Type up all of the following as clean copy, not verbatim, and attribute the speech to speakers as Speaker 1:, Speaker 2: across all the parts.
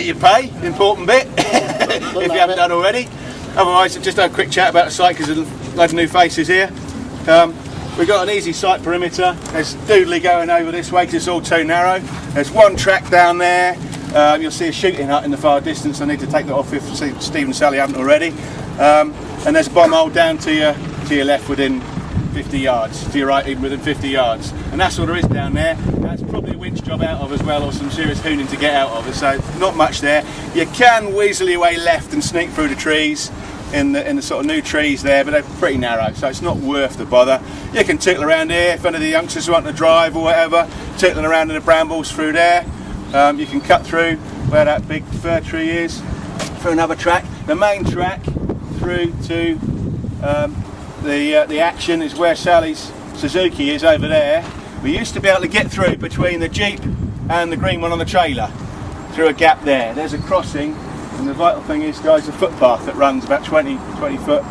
Speaker 1: You pay, important bit, if you haven't done already. Otherwise, just have a quick chat about the site because there's a load of new faces here. We've got an easy site perimeter. There's doodly going over this way because it's all too narrow. There's one track down there. You'll see a shooting hut in the far distance. I need to take that off if Steve and Sally haven't already. And there's a bomb hole down to your left within 50 yards, to your right even within 50 yards. And that's all there is down there. That's probably a winch job out of as well, or some serious hooning to get out of. So not much there. You can weasel your way left and sneak through the trees in the sort of new trees there, but they're pretty narrow, so it's not worth the bother. You can tickle around here if any of the youngsters want to drive or whatever, tickling around in the brambles through there. You can cut through where that big fir tree is, through another track. The main track through to the action is where Sally's Suzuki is over there. We used to be able to get through between the Jeep and the green one on the trailer through a gap there. There's a crossing, and the vital thing is, guys, a footpath that runs about 20 foot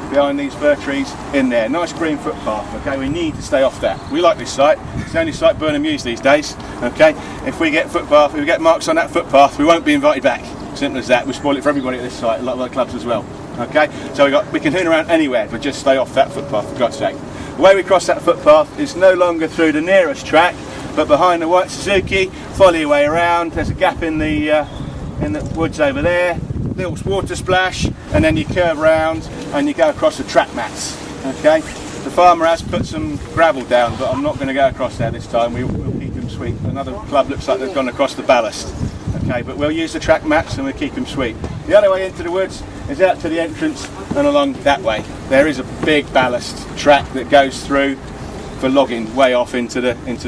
Speaker 1: behind these fir trees in there. Nice green footpath, okay? We need to stay off that. We like this site. It's the only site Burnham use these days, okay? If we get marks on that footpath, we won't be invited back. Simple as that. We spoil it for everybody at this site, a lot of other clubs as well. Okay, so we can hoon around anywhere, but just stay off that footpath, for God's sake. The way we cross that footpath is no longer through the nearest track, but behind the white Suzuki. Follow your way around. There's a gap in the woods over there. Little water splash, and then you curve round and you go across the track mats. Okay, the farmer has put some gravel down, but I'm not going to go across there this time. We'll keep them sweet. Another club looks like they've gone across the ballast. Okay, but we'll use the track mats and we'll keep them sweet. The other way into the woods is out to the entrance and along that way. There is a big ballast track that goes through for logging way off into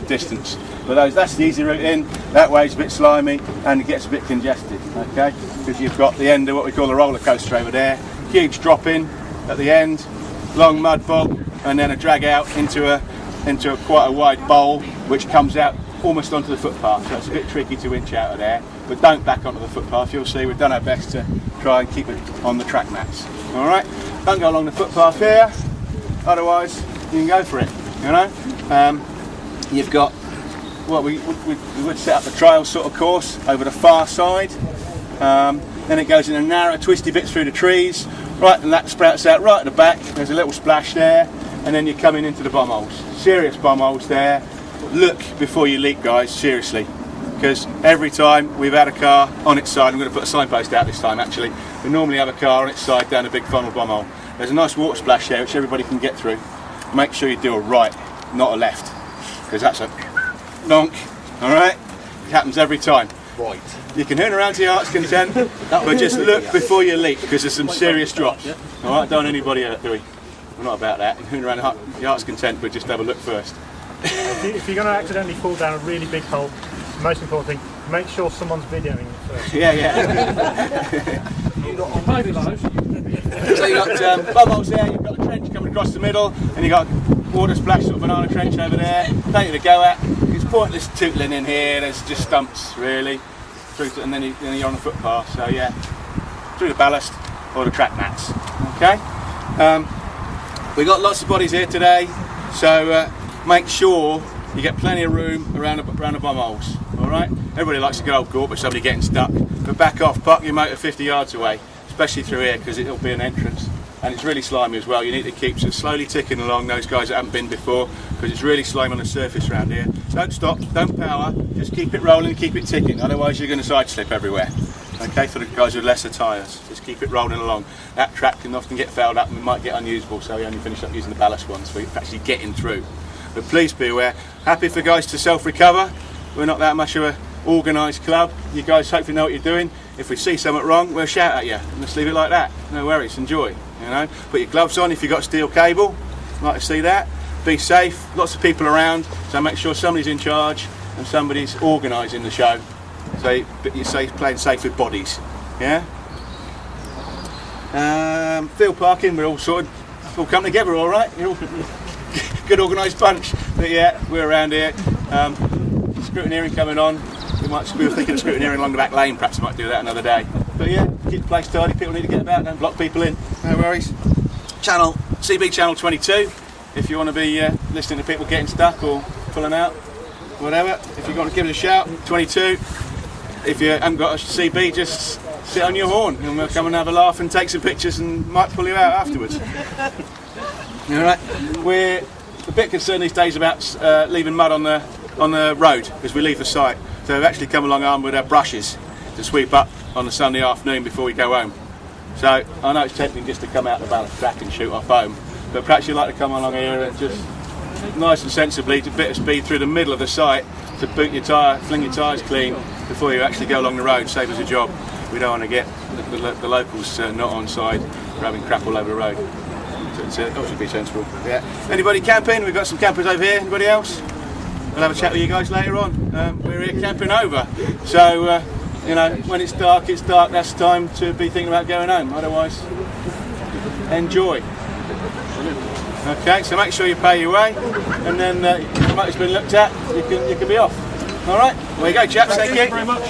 Speaker 1: distance. But that's the easy route in. That way's a bit slimy and it gets a bit congested, okay? Because you've got the end of what we call a roller coaster over there. Huge drop in at the end, long mud bog, and then a drag out into a quite a wide bowl which comes out almost onto the footpath. So it's a bit tricky to winch out of there. But don't back onto the footpath. You'll see we've done our best to try and keep it on the track mats. All right, don't go along the footpath here. Otherwise, you can go for it. You know, you've got we would set up a trial sort of course over the far side. Then it goes in a narrow, twisty bit through the trees. Right, and that sprouts out right at the back. There's a little splash there, and then you're coming into the bomb holes. Serious bomb holes there. Look before you leap, guys. Seriously. Because every time we've had a car on its side, I'm going to put a signpost out this time actually, we normally have a car on its side down a big funnel bomb hole. There's a nice water splash there which everybody can get through. Make sure you do a right, not a left, because that's a donk, alright? It happens every time.
Speaker 2: Right.
Speaker 1: You can hoon around to your heart's content, but just look before you leap, because there's some serious drops. Alright, don't anybody hurt, do we? We're not about that. Hoon around your heart's content, but just have a look first.
Speaker 3: If you're going to accidentally fall down a really big hole, the most important thing, make sure someone's videoing it first.
Speaker 1: Yeah. So you've got bomb holes there, you've got a trench coming across the middle, and you've got water splash sort of banana trench over there. Plenty to go at. It's pointless tootling in here, there's just stumps really. And then you're on the footpath, so yeah. Through the ballast or the track mats. Okay? We've got lots of bodies here today, so make sure you get plenty of room around the bomb holes. Alright? Everybody likes a good old gawp, but somebody getting stuck. But back off, park your motor 50 yards away, especially through here because it'll be an entrance. And it's really slimy as well. You need to keep slowly ticking along those guys that haven't been before because it's really slimy on the surface around here. Don't stop, don't power, just keep it rolling, keep it ticking, otherwise you're going to side slip everywhere. Okay, for the guys with lesser tyres, just keep it rolling along. That track can often get fouled up and we might get unusable, so we only finish up using the ballast ones for actually getting through. But please be aware, happy for guys to self-recover. We're not that much of an organised club. You guys hopefully know what you're doing. If we see something wrong, we'll shout at you. And let's leave it like that. No worries, enjoy. You know, put your gloves on if you've got steel cable. Like to see that. Be safe. Lots of people around, so make sure somebody's in charge and somebody's organising the show. So you're safe, playing safe with bodies. Yeah. Field parking. We're all sort of all come together, all right. You're all good organised bunch. But yeah, we're around here. Scrutineering coming on. We were thinking of scrutineering along the back lane. Perhaps we might do that another day. But yeah, keep the place tidy. People need to get about. Don't block people in. No worries. CB channel 22. If you want to be listening to people getting stuck or pulling out, whatever. If you want to give us a shout, 22. if you haven't got a CB, just sit on your horn and we'll come and have a laugh and take some pictures and might pull you out afterwards. Alright, we're a bit concerned these days about leaving mud on the road as we leave the site. So we've actually come along armed with our brushes to sweep up on the Sunday afternoon before we go home. So I know it's tempting just to come out the ballast track and shoot off home, but perhaps you'd like to come along here and just nice and sensibly, to a bit of speed through the middle of the site to boot your tyre, fling your tyres clean before you actually go along the road. Save us a job. We don't want to get the locals not on side rubbing crap all over the road. So it should be sensible. Yeah. Anybody camping? We've got some campers over here. Anybody else? We'll have a chat with you guys later on. We're here camping over. So, you know, when it's dark, that's time to be thinking about going home. Otherwise, enjoy. Okay, so make sure you pay your way, and then if the motor's been looked at, you can be off. All right, there you go, chaps. Thank you very much.